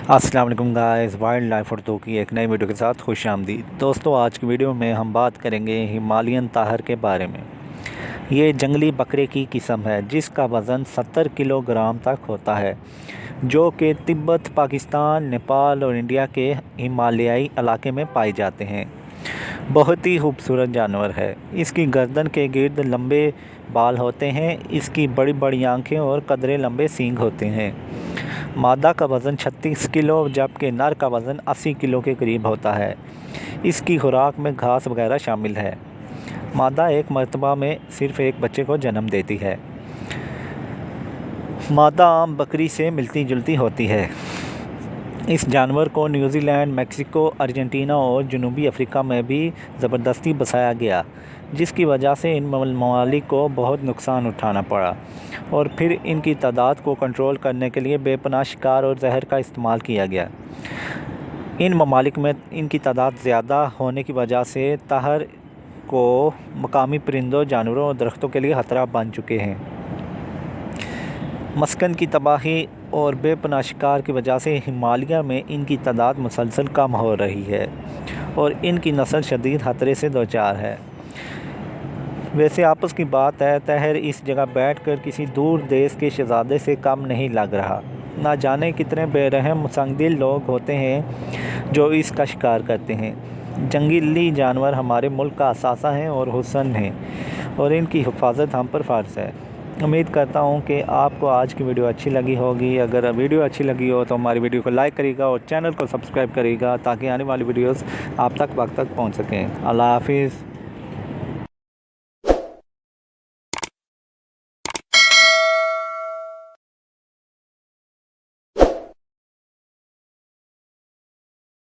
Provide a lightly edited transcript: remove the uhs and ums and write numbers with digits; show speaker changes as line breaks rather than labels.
अस्सलाम वालेकुम guys, wild life Urdu की एक नई वीडियो के साथ खुश आमदीद। दोस्तों, आज की वीडियो में हम बात करेंगे हिमालयन ताहर के बारे में। ये जंगली बकरे की किस्म है जिसका वज़न 70 किलोग्राम तक होता है, जो कि तिब्बत, पाकिस्तान, नेपाल और इंडिया के हिमालयाई इलाके में पाए जाते हैं। बहुत ही खूबसूरत जानवर है। इसकी गर्दन के गिर्द लंबे बाल होते हैं। इसकी बड़ी बड़ी आँखें और कदरे लंबे सींग होते हैं। मादा का वज़न 36 किलो जबकि नर का वज़न 80 किलो के करीब होता है। इसकी खुराक में घास वगैरह शामिल है। मादा एक मर्तबा में सिर्फ एक बच्चे को जन्म देती है। मादा आम बकरी से मिलती जुलती होती है। इस जानवर को न्यूजीलैंड, मेक्सिको, अर्जेंटीना और जनूबी अफ्रीका में भी ज़बरदस्ती बसाया गया, जिसकी वजह से इन ममालिक को बहुत नुकसान उठाना पड़ा और फिर इनकी तादाद को कंट्रोल करने के लिए बेपनाह शिकार और जहर का इस्तेमाल किया गया। इन ममालिक में इनकी तादाद ज़्यादा होने की वजह से ताहर को मकामी परिंदों, जानवरों और दरख्तों के लिए ख़तरा बन चुके हैं। मस्कन की तबाही और बेपनाह शिकार की वजह से हिमालय में इनकी तादाद मुसलसल कम हो रही है और इनकी नस्ल शदीद ख़तरे से दो चार है। वैसे आपस की बात है, ताहर इस जगह बैठकर किसी दूर देश के शहज़ादे से कम नहीं लग रहा। ना जाने कितने बेरहम संगदिल लोग होते हैं जो इसका शिकार करते हैं। जंगली जानवर हमारे मुल्क का असासा हैं और हुस्न हैं और इनकी हिफाजत हम पर फ़र्ज़ है। उम्मीद करता हूँ कि आपको आज की वीडियो अच्छी लगी होगी। अगर वीडियो अच्छी लगी हो तो हमारी वीडियो को लाइक करिएगा और चैनल को सब्सक्राइब करिएगा ताकि आने वाली वीडियोस आप तक वक्त तक पहुँच सकें। अल्लाह हाफिज़।